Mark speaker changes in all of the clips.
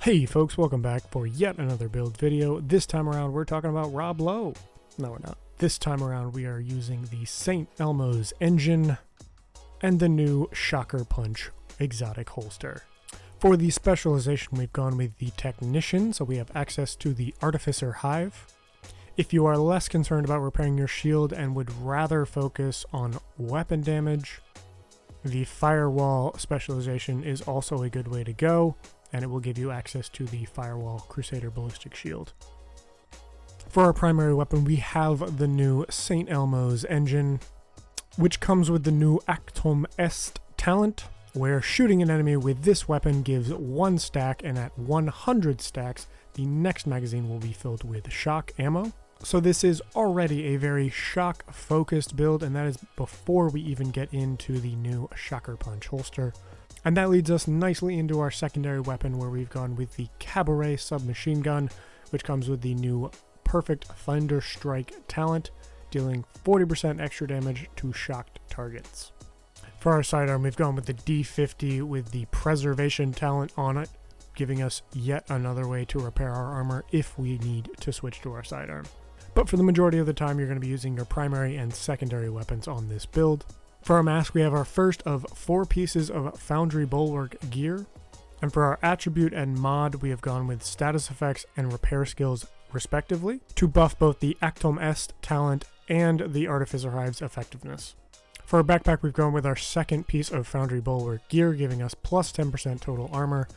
Speaker 1: Hey folks, welcome back for yet another build video. This time around we're talking about Rob Lowe. No, we're not. This time around we are using the St. Elmo's engine and the new Shocker Punch exotic holster. For the specialization we've gone with the Technician, so we have access to the Artificer Hive. If you are less concerned about repairing your shield and would rather focus on weapon damage, the Firewall specialization is also a good way to go, and it will give you access to the Firewall Crusader Ballistic Shield. For our primary weapon, we have the new St. Elmo's engine, which comes with the new ELMO'S talent, where shooting an enemy with this weapon gives 1 stack, and at 100 stacks, the next magazine will be filled with shock ammo. So this is already a very shock-focused build, and that is before we even get into the new Shocker Punch holster. And that leads us nicely into our secondary weapon, where we've gone with the Cabaret submachine gun, which comes with the new Perfect Thunder Strike talent, dealing 40% extra damage to shocked targets. For our sidearm, we've gone with the D50 with the Preservation talent on it, giving us yet another way to repair our armor if we need to switch to our sidearm. But for the majority of the time, you're going to be using your primary and secondary weapons on this build. For our mask, we have our first of 4 pieces of Foundry Bulwark gear. And for our attribute and mod, we have gone with status effects and repair skills respectively to buff both the ELMO'S talent and the Artificer Hive's effectiveness. For our backpack, we've gone with our second piece of Foundry Bulwark gear, giving us plus 10% total armor,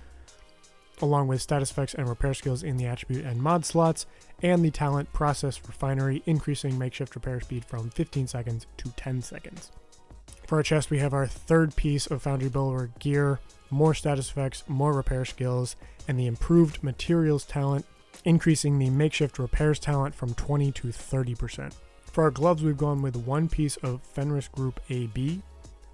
Speaker 1: along with status effects and repair skills in the attribute and mod slots, and the talent Process Refinery, increasing makeshift repair speed from 15 seconds to 10 seconds. For our chest, we have our third piece of Foundry Bulwark gear, more status effects, more repair skills, and the improved materials talent, increasing the makeshift repairs talent from 20 to 30%. For our gloves, we've gone with 1 piece of Fenris Group AB,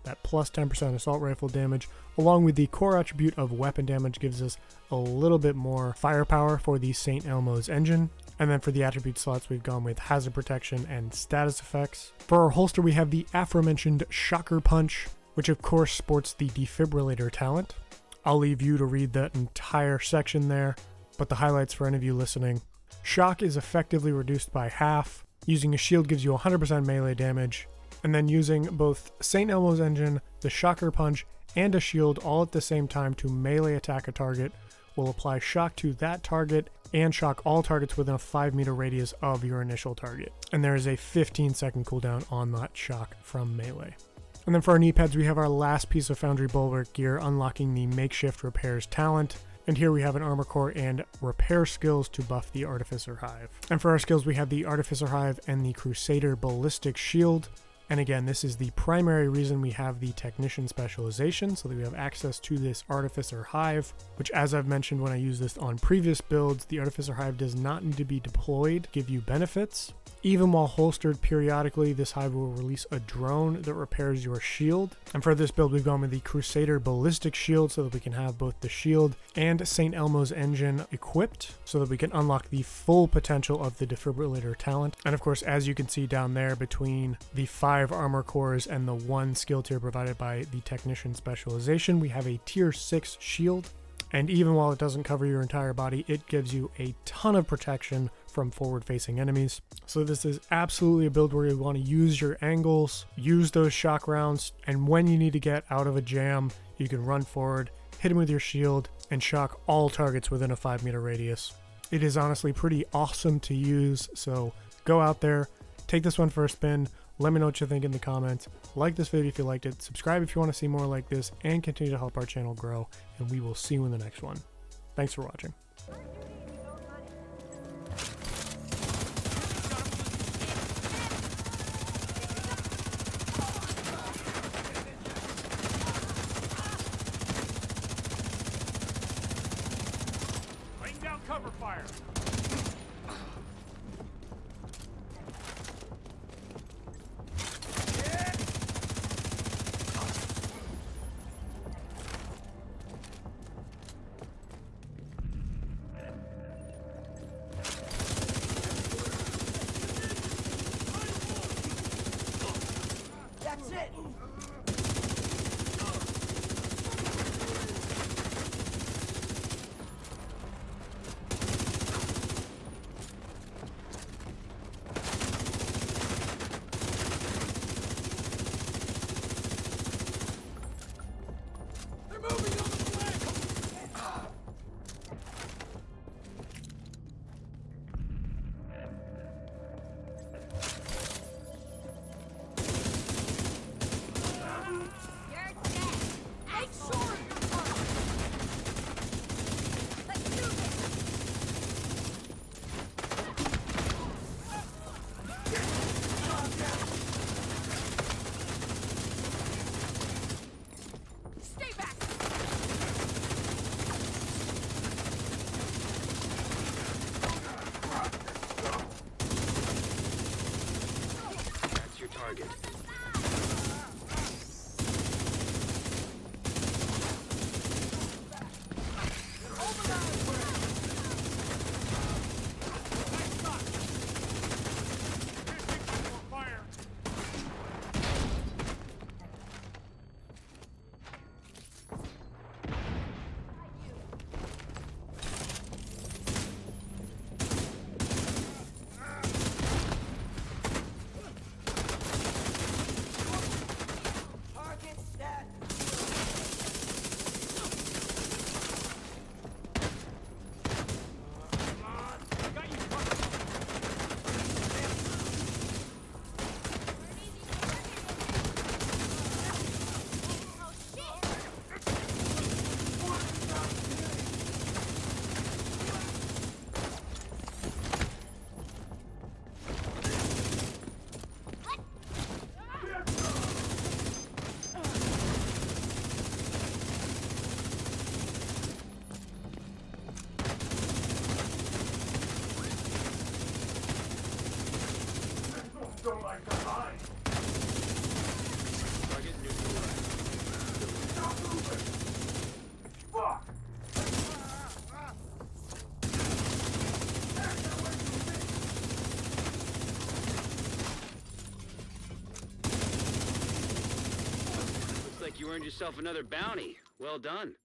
Speaker 1: that plus 10% assault rifle damage, along with the core attribute of weapon damage gives us a little bit more firepower for the St. Elmo's engine. And then for the attribute slots, we've gone with hazard protection and status effects. For our holster, we have the aforementioned Shocker Punch, which of course sports the defibrillator talent. I'll leave you to read that entire section there, but the highlights for any of you listening. Shock is effectively reduced by half. Using a shield gives you 100% melee damage. And then using both St. Elmo's engine, the Shocker Punch, and a shield all at the same time to melee attack a target will apply shock to that target and shock all targets within a 5-meter radius of your initial target. And there is a 15-second cooldown on that shock from melee. And then for our knee pads, we have our last piece of Foundry Bulwark gear, unlocking the Makeshift Repairs talent. And here we have an armor core and repair skills to buff the Artificer Hive. And for our skills, we have the Artificer Hive and the Crusader Ballistic Shield. And again, this is the primary reason we have the Technician specialization, so that we have access to this Artificer Hive, which, as I've mentioned when I use this on previous builds, the Artificer Hive does not need to be deployed to give you benefits. Even while holstered periodically, this hive will release a drone that repairs your shield. And for this build, we've gone with the Crusader Ballistic Shield so that we can have both the shield and St. Elmo's engine equipped so that we can unlock the full potential of the defibrillator talent. And of course, as you can see down there, between the 5 armor cores and the 1 skill tier provided by the Technician specialization, we have a tier 6 shield. And even while it doesn't cover your entire body, it gives you a ton of protection from forward-facing enemies. So this is absolutely a build where you want to use your angles, use those shock rounds, and when you need to get out of a jam, you can run forward, hit him with your shield, and shock all targets within a 5-meter radius. It is honestly pretty awesome to use, so go out there, take this one for a spin. Let me know what you think in the comments. Like this video if you liked it, subscribe if you want to see more like this, and continue to help our channel grow, and we will see you in the next one. Thanks for watching.
Speaker 2: Laying down cover fire.
Speaker 3: That's it!
Speaker 2: Don't like the line.
Speaker 4: Target neutralized.
Speaker 2: Stop moving. Fuck.
Speaker 4: Looks like you earned yourself another bounty. Well done.